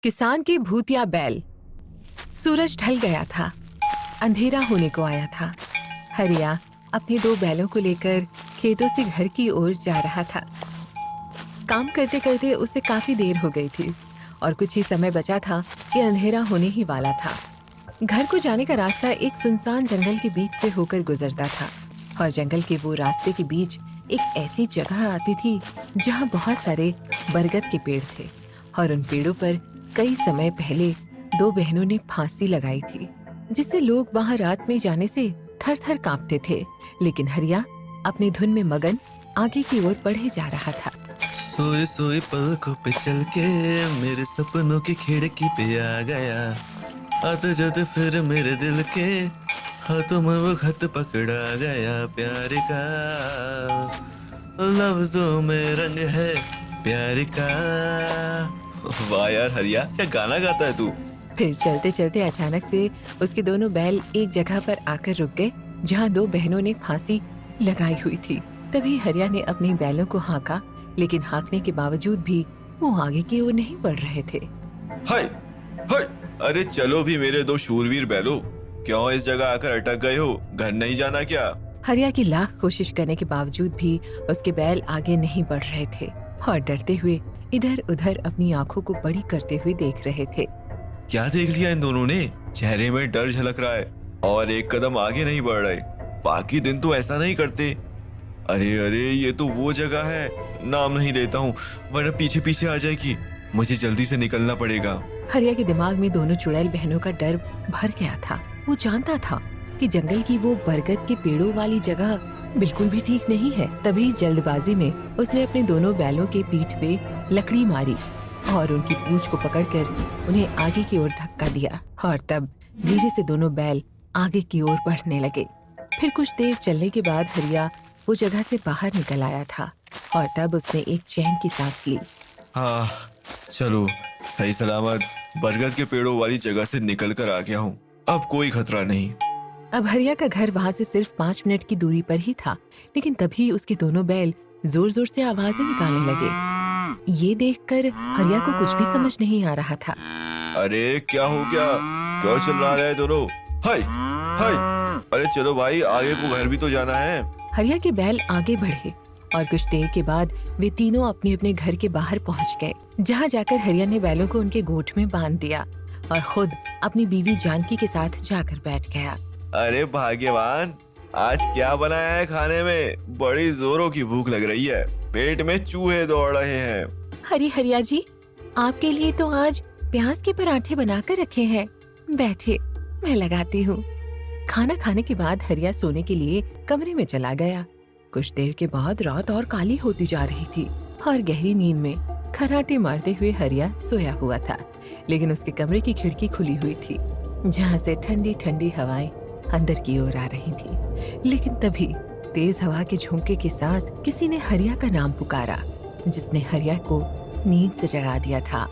किसान के भूतिया बैल। सूरज ढल गया था, अंधेरा होने को आया था। हरिया अपने दो बैलों को लेकर खेतों से घर की ओर जा रहा था। काम करते करते उसे काफी देर हो गई थी और कुछ ही समय बचा था कि अंधेरा होने ही वाला था। घर को जाने का रास्ता एक सुनसान जंगल के बीच से होकर गुजरता था और जंगल के वो रास्ते के बीच एक ऐसी जगह आती थी जहाँ बहुत सारे बरगद के पेड़ थे और उन पेड़ों पर कई समय पहले दो बहनों ने फांसी लगाई थी, जिससे लोग वहाँ रात में जाने से थर थर कांपते थे। लेकिन हरिया अपनी धुन में मगन आगे की ओर बढ़े जा रहा था। सोए सोए पलकों पे चल के मेरे सपनों की खिड़की पे आ गया, आते जाते फिर मेरे दिल के हाथों में वो खत पकड़ा गया। प्यार का लफ्जों में रंग है प्यार का। वाह यार हरिया, क्या गाना गाता है तू। फिर चलते चलते अचानक से उसके दोनों बैल एक जगह पर आकर रुक गए जहाँ दो बहनों ने फांसी लगाई हुई थी। तभी हरिया ने अपनी बैलों को हाँका, लेकिन हाँकने के बावजूद भी वो आगे की ओर नहीं बढ़ रहे थे। हाय हाय, अरे चलो भी मेरे दो शूरवीर बैलो, क्यों इस जगह आकर अटक गए हो? घर नहीं जाना क्या? हरिया की लाख कोशिश करने के बावजूद भी उसके बैल आगे नहीं बढ़ रहे थे और डरते हुए इधर उधर अपनी आंखों को बड़ी करते हुए देख रहे थे। क्या देख लिया इन दोनों ने? चेहरे में डर झलक रहा है और एक कदम आगे नहीं बढ़ रहे। बाकी दिन तो ऐसा नहीं करते। अरे अरे, ये तो वो जगह है, नाम नहीं लेता हूँ वरना पीछे पीछे आ जाएगी। मुझे जल्दी से निकलना पड़ेगा। हरिया के दिमाग में दोनों चुड़ैल बहनों का डर भर गया था। वो जानता था कि जंगल की वो बरगद के पेड़ों वाली जगह बिल्कुल भी ठीक नहीं है। तभी जल्दबाजी में उसने अपने दोनों बैलों के पीठ पे लकड़ी मारी और उनकी पूंछ को पकड़कर उन्हें आगे की ओर धक्का दिया और तब धीरे से दोनों बैल आगे की ओर बढ़ने लगे। फिर कुछ देर चलने के बाद हरिया वो जगह से बाहर निकल आया था और तब उसने एक चैन की सांस ली। हाँ चलो, सही सलामत बरगद के पेड़ों वाली जगह से निकल कर आ गया हूँ, अब कोई खतरा नहीं। अब हरिया का घर वहाँ से सिर्फ 5 मिनट की दूरी पर ही था, लेकिन तभी उसके दोनों बैल जोर जोर से आवाजें निकालने लगे। ये देखकर हरिया को कुछ भी समझ नहीं आ रहा था। अरे क्या हो गया? क्यों चिल्ला रहे दोनों? हाय हाय, अरे चलो भाई, आगे को घर भी तो जाना है। हरिया के बैल आगे बढ़े और कुछ देर के बाद वे तीनों अपने अपने घर के बाहर पहुँच गए, जहाँ जाकर हरिया ने बैलों को उनके गोठ में बांध दिया और खुद अपनी बीवी जानकी के साथ जाकर बैठ गया। अरे भाग्यवान, आज क्या बनाया है खाने में? बड़ी जोरों की भूख लग रही है, पेट में चूहे दौड़ रहे हैं। अरे हरिया जी, आपके लिए तो आज प्याज के पराठे बनाकर रखे हैं, बैठे मैं लगाती हूँ। खाना खाने के बाद हरिया सोने के लिए कमरे में चला गया। कुछ देर के बाद रात और काली होती जा रही थी और गहरी नींद में खर्राटे मारते हुए हरिया सोया हुआ था, लेकिन उसके कमरे की खिड़की खुली हुई थी जहाँ से ठंडी ठंडी हवाएं अंदर की ओर आ रही थी। लेकिन तभी तेज हवा के झोंके के साथ किसी ने हरिया का नाम पुकारा, जिसने हरिया को नींद से जगा दिया था।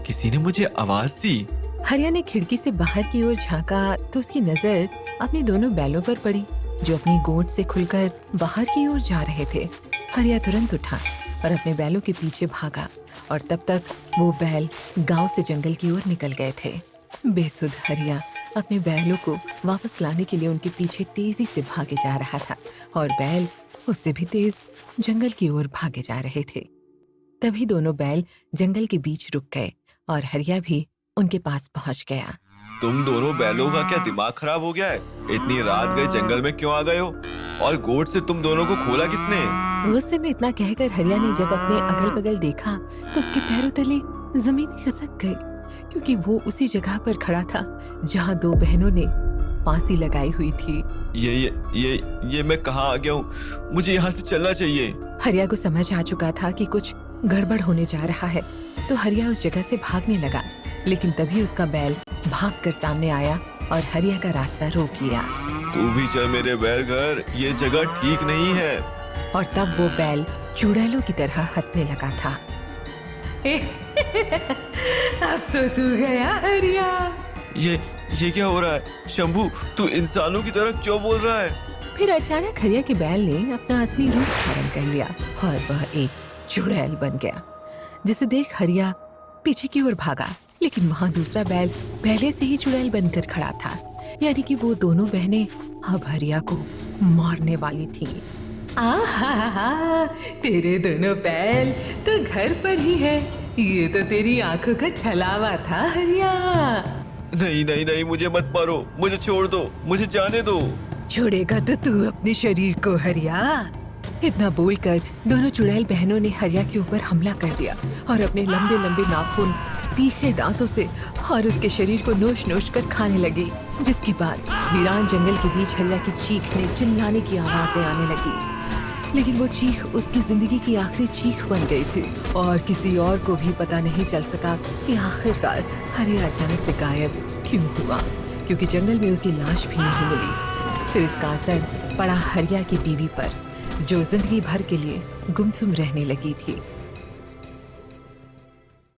किसी ने मुझे आवाज दी। हरिया ने खिड़की से बाहर की ओर झांका तो उसकी नजर अपने दोनों बैलों पर पड़ी, जो अपनी गोंद से खुलकर बाहर की ओर जा रहे थे। हरिया तुरंत उठा और अपने बैलों के पीछे भागा और तब तक वो बैल गांव से जंगल की ओर निकल गए थे। बेसुध हरिया अपने बैलों को वापस लाने के लिए उनके पीछे तेजी से भागे जा रहा था और बैल उससे भी तेज जंगल की ओर भागे जा रहे थे। तभी दोनों बैल जंगल के बीच रुक गए और हरिया भी उनके पास पहुंच गया। तुम दोनों बैलों का क्या दिमाग खराब हो गया है? इतनी रात गए जंगल में क्यों आ गए हो? और गोट से तुम दोनों को खोला किसने? गुस्से में इतना कहकर हरिया ने जब अपने अगल बगल देखा तो उसके पैरों तले जमीन खिसक गई, क्योंकि वो उसी जगह पर खड़ा था जहाँ दो बहनों ने फांसी लगाई हुई थी। ये मैं कहाँ आ गया हूँ? मुझे यहाँ से चलना चाहिए। हरिया को समझ आ चुका था कि कुछ गड़बड़ होने जा रहा है, तो हरिया उस जगह से भागने लगा, लेकिन तभी उसका बैल भागकर सामने आया और हरिया का रास्ता रोक लिया। तू भी चल मेरे बैल घर, ये जगह ठीक नहीं है। और तब वो बैल चुड़ैलों की तरह हंसने लगा था। अब तो तू गया हरिया। ये क्या हो रहा है? शंभू, तू इंसानों की तरह क्यों बोल रहा है? फिर अचानक हरिया के बैल ने अपना असली रूप धारण कर लिया और वह एक चुड़ैल बन गया, जिसे देख हरिया पीछे की ओर भागा लेकिन वहाँ दूसरा बैल पहले से ही चुड़ैल बनकर खड़ा था, यानी कि वो दोनों बहनें अब हरिया को मारने वाली थीं। आहा, तेरे दोनों बैल तो घर पर ही है। ये तो तेरी आंखों का छलावा था हरिया। नहीं नहीं नहीं, मुझे मत मारो, मुझे छोड़ दो, मुझे जाने दो। छोड़ेगा तो तू अपने शरीर को हरिया। इतना बोलकर दोनों चुड़ैल बहनों ने हरिया के ऊपर हमला कर दिया और अपने लंबे लंबे नाखून तीखे दांतों से और उसके शरीर को नोच नोच कर खाने लगी, जिसके बाद वीरान जंगल के बीच हरिया की चीखने चिल्लाने की आवाजें आने लगी। लेकिन वो चीख उसकी जिंदगी की आखिरी चीख बन गई थी और किसी और को भी पता नहीं चल सका कि आखिरकार हरिया अचानक से गायब क्यों हुआ, क्योंकि जंगल में उसकी लाश भी नहीं मिली। फिर इसका असर पड़ा हरिया की बीवी पर, जो जिंदगी भर के लिए गुमसुम रहने लगी थी।